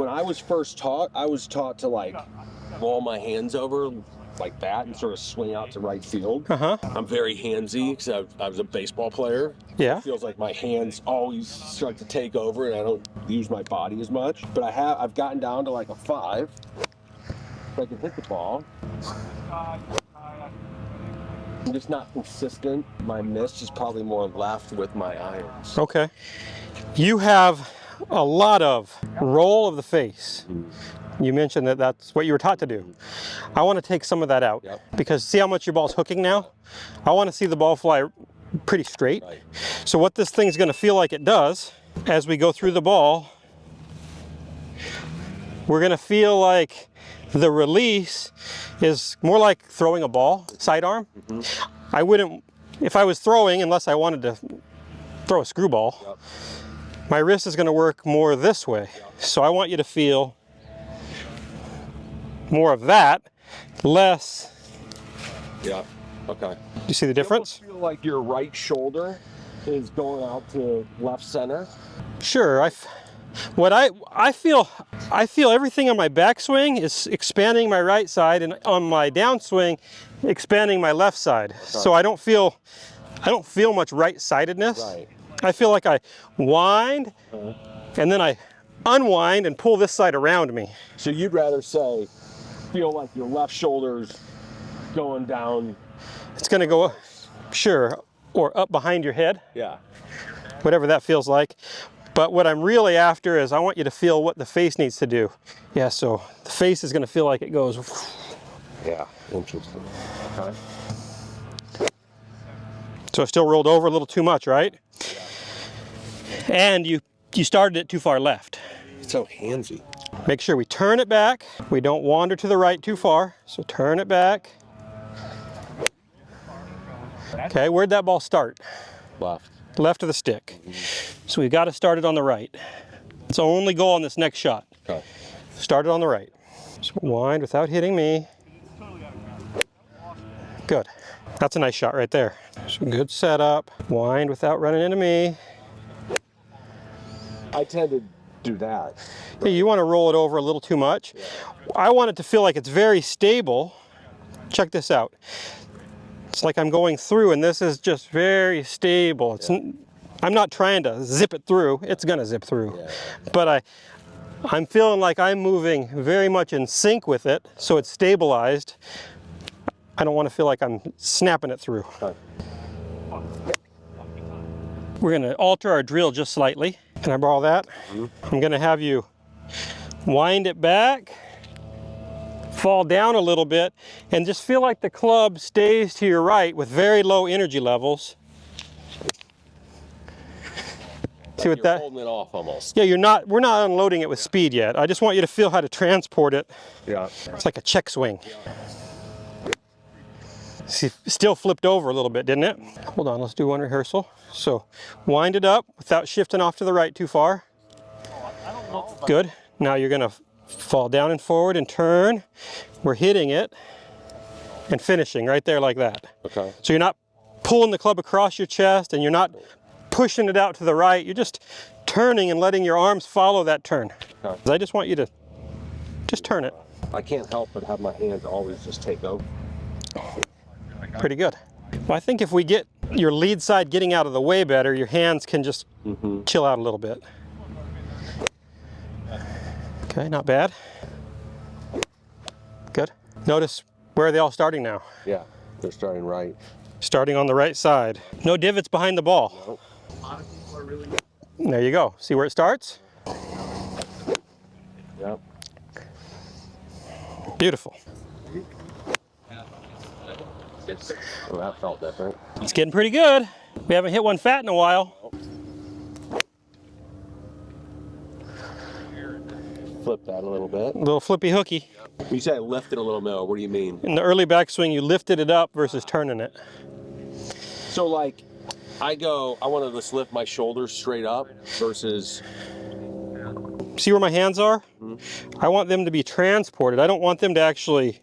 when I was first taught, I was taught to like roll my hands over like that and sort of swing out to right field. I'm very handsy because I was a baseball player. Yeah. It feels like my hands always start to take over and I don't use my body as much. But I've gotten down to like a 5. I can hit the ball. I'm just not consistent. My miss is probably more left with my irons. Okay. You have a lot of roll of the face. You mentioned that that's what you were taught to do. I want to take some of that out because see how much your ball's hooking now? I want to see the ball fly pretty straight. Right. So what this thing's going to feel like it does as we go through the ball, we're going to feel like the release is more like throwing a ball, sidearm. I wouldn't, if I was throwing, unless I wanted to throw a screwball, my wrist is going to work more this way. So I want you to feel more of that, less. Yeah. Okay. Do you see the difference? You feel like your right shoulder is going out to left center. Sure. I feel everything on my backswing is expanding my right side, and on my downswing, expanding my left side. Okay. So I don't feel much right-sidedness. Right. I feel like I wind, and then I unwind and pull this side around me. So you'd rather say, feel like your left shoulder's going down. It's going to go, sure, or up behind your head. Yeah. Whatever that feels like. But what I'm really after is I want you to feel what the face needs to do. Yeah, so the face is going to feel like it goes. Yeah, interesting. Okay. So it still rolled over a little too much, right? Yeah. And you started it too far left. It's so handsy. Make sure we turn it back. We don't wander to the right too far. So turn it back. Okay, where'd that ball start? Left. Left of the stick. So we've got to start it on the right. It's the only goal on this next shot. Okay. Start it on the right. So wind without hitting me. Good. That's a nice shot right there. So good setup. Wind without running into me. I tend to do that. Hey, you want to roll it over a little too much. I want it to feel like it's very stable. Check this out. It's like I'm going through and this is just very stable. I'm not trying to zip it through. It's going to zip through. Yeah. But I'm feeling like I'm moving very much in sync with it, so it's stabilized. I don't want to feel like I'm snapping it through. Okay. We're going to alter our drill just slightly. Can I borrow that? I'm going to have you wind it back, fall down a little bit, and just feel like the club stays to your right with very low energy levels. See what that? Holding it off almost. Yeah, we're not unloading it with speed yet. I just want you to feel how to transport it. Yeah. It's like a check swing. See, still flipped over a little bit, didn't it? Hold on, let's do one rehearsal. So, wind it up without shifting off to the right too far. Good. Now you're gonna fall down and forward and turn. We're hitting it and finishing right there like that. Okay. So you're not pulling the club across your chest and you're not pushing it out to the right. You're just turning and letting your arms follow that turn. Okay. I just want you to just turn it. I can't help but have my hands always just take over. Pretty good. Well, I think if we get your lead side getting out of the way better, your hands can just chill out a little bit. Okay, not bad. Good. Notice where are they all starting now? Yeah, they're starting right. Starting on the right side. No divots behind the ball. Nope. There you go. See where it starts? Yep. Beautiful. Well, that felt different. It's getting pretty good. We haven't hit one fat in a while. Flip that a little bit. A little flippy hooky. When you say I lifted a little more, what do you mean? In the early backswing, you lifted it up versus turning it. So like, I want to just lift my shoulders straight up versus... See where my hands are? I want them to be transported. I don't want them to actually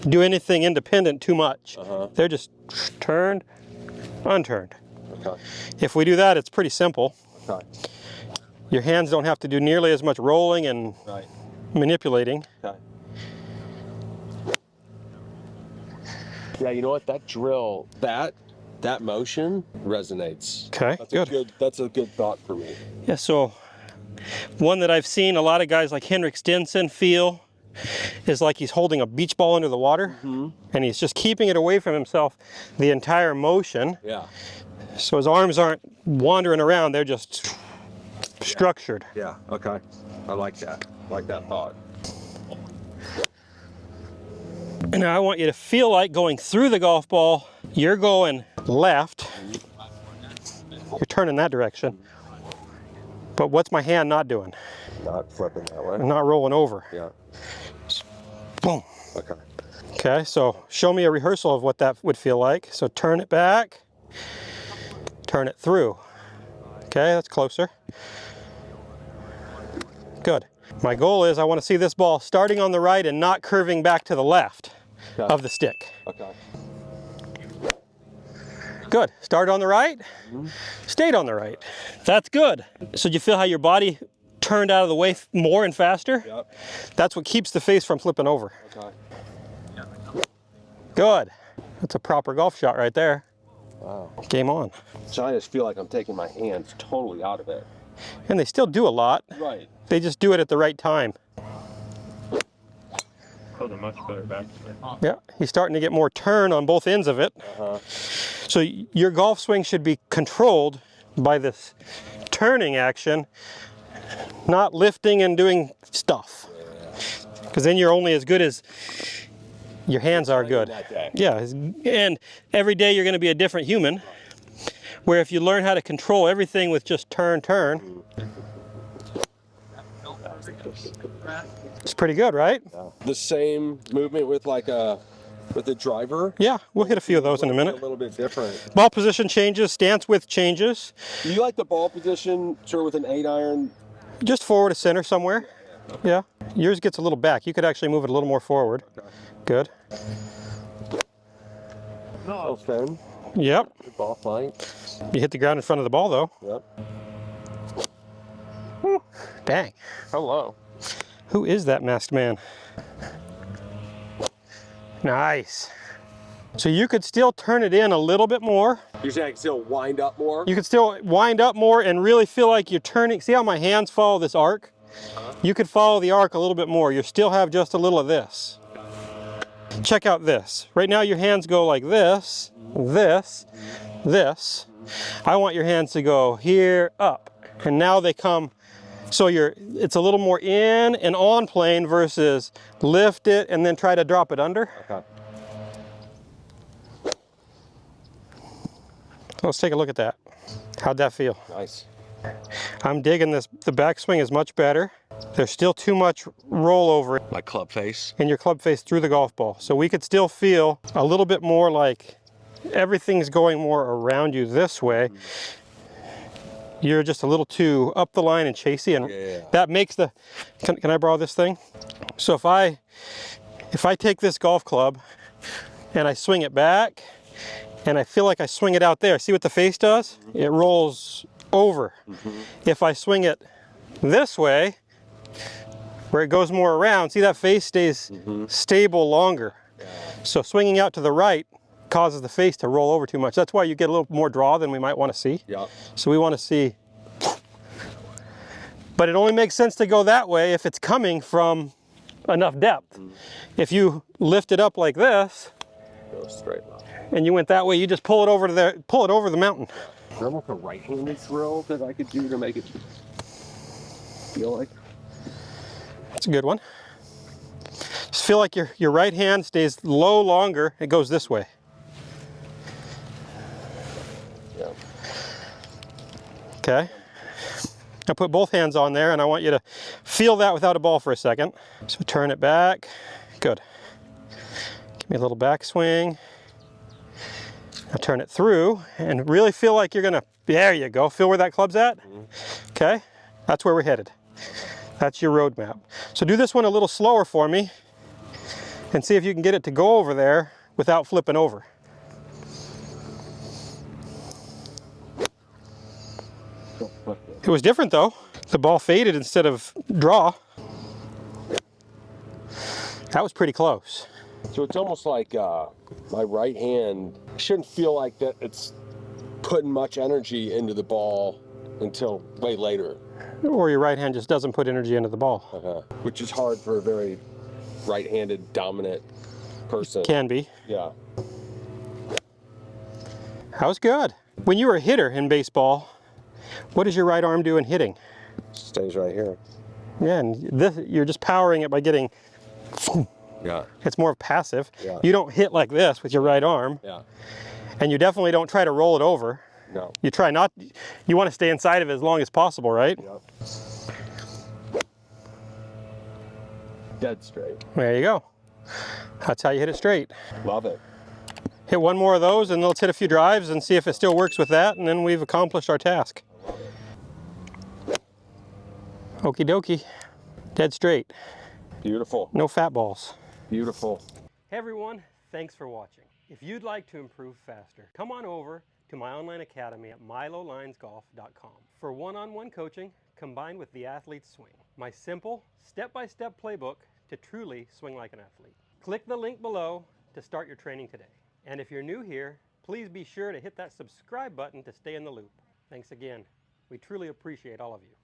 do anything independent too much. They're just turned, unturned. Okay. If we do that, it's pretty simple. Okay. Your hands don't have to do nearly as much rolling and manipulating. Okay. Yeah, you know what? That drill, that motion resonates. Okay, good. That's a good thought for me. Yeah, so one that I've seen a lot of guys like Henrik Stenson feel is like he's holding a beach ball under the water, and he's just keeping it away from himself the entire motion. Yeah. So his arms aren't wandering around, they're just structured. Yeah, okay. I like that. I like that thought. And now I want you to feel like going through the golf ball, you're going left, you're turning that direction, but what's my hand not doing? Not flipping that way. I'm not rolling over. Yeah. Boom. Okay. Okay, so show me a rehearsal of what that would feel like. So turn it back, turn it through. Okay, that's closer. Good. My goal is I want to see this ball starting on the right and not curving back to the left of the stick. Okay. Good. Start on the right, stayed on the right. That's good. So do you feel how your body turned out of the way more and faster? Yep. That's what keeps the face from flipping over. Okay. Good. That's a proper golf shot right there. Wow. Game on. So I just feel like I'm taking my hands totally out of it. And they still do a lot. Right. They just do it at the right time. A much better back. Yeah, he's starting to get more turn on both ends of it. So your golf swing should be controlled by this turning action, not lifting and doing stuff. Because then you're only as good as your hands are good. Yeah, and every day you're going to be a different human. Where if you learn how to control everything with just turn, it's pretty good, right? Yeah. The same movement with like with the driver? Yeah, we'll hit a few of those in a minute. A little bit different. Ball position changes, stance width changes. Do you like the ball position sort of with an 8-iron? Just forward to center somewhere. Yeah. Yours gets a little back. You could actually move it a little more forward. Okay. Good. No. Thin. Yep. Good ball flight. You hit the ground in front of the ball though. Yep. Whew. Dang. Hello. Who is that masked man? Nice. So you could still turn it in a little bit more. You're saying I can still wind up more? You could still wind up more and really feel like you're turning. See how my hands follow this arc? You could follow the arc a little bit more. You still have just a little of this. Check out this. Right now your hands go like this, this, this. I want your hands to go here, up. And now they come, so it's a little more in and on plane versus lift it and then try to drop it under. Okay. Let's take a look at that. How'd that feel? Nice. I'm digging this. The backswing is much better. There's still too much rollover Like club face? in your club face through the golf ball. So we could still feel a little bit more like everything's going more around you this way. You're just a little too up the line and chasey, and that makes the, can I borrow this thing? So if I take this golf club and I swing it back and I feel like I swing it out there, see what the face does? It rolls over. If I swing it this way, where it goes more around, see that face stays stable longer. So swinging out to the right causes the face to roll over too much. That's why you get a little more draw than we might want to see. Yeah. So we want to see, but it only makes sense to go that way if it's coming from enough depth. If you lift it up like this, Go straight line. and you went that way, you just pull it over to there, pull it over the mountain. Is there almost a right-handed drill that I could do to make it feel like? That's a good one. Just feel like your right hand stays low longer. It goes this way. Yeah. Okay. Now put both hands on there, and I want you to feel that without a ball for a second. So turn it back. Good. Give me a little backswing. Now turn it through and really feel like you're gonna, there you go. Feel where that club's at? Okay, that's where we're headed. That's your roadmap. So do this one a little slower for me and see if you can get it to go over there without flipping over. It was different though. The ball faded instead of draw. That was pretty close. So it's almost like my right hand shouldn't feel like that it's putting much energy into the ball until way later. Or your right hand just doesn't put energy into the ball. Which is hard for a very right-handed dominant person. Can be. Yeah. That was good. When you were a hitter in baseball, what does your right arm do in hitting? Stays right here. Yeah, and this, you're just powering it by getting. Yeah. It's more passive. Yeah. You don't hit like this with your right arm. Yeah. And you definitely don't try to roll it over. No. You try not, you want to stay inside of it as long as possible, right? Yeah. Dead straight. There you go. That's how you hit it straight. Love it. Hit one more of those and let's hit a few drives and see if it still works with that, and then we've accomplished our task. Okie dokie. Dead straight. Beautiful. No fat balls. Beautiful. Hey everyone, thanks for watching. If you'd like to improve faster, come on over to my online academy at milolinesgolf.com for one-on-one coaching combined with the athlete's swing. My simple, step-by-step playbook to truly swing like an athlete. Click the link below to start your training today. And if you're new here, please be sure to hit that subscribe button to stay in the loop. Thanks again. We truly appreciate all of you.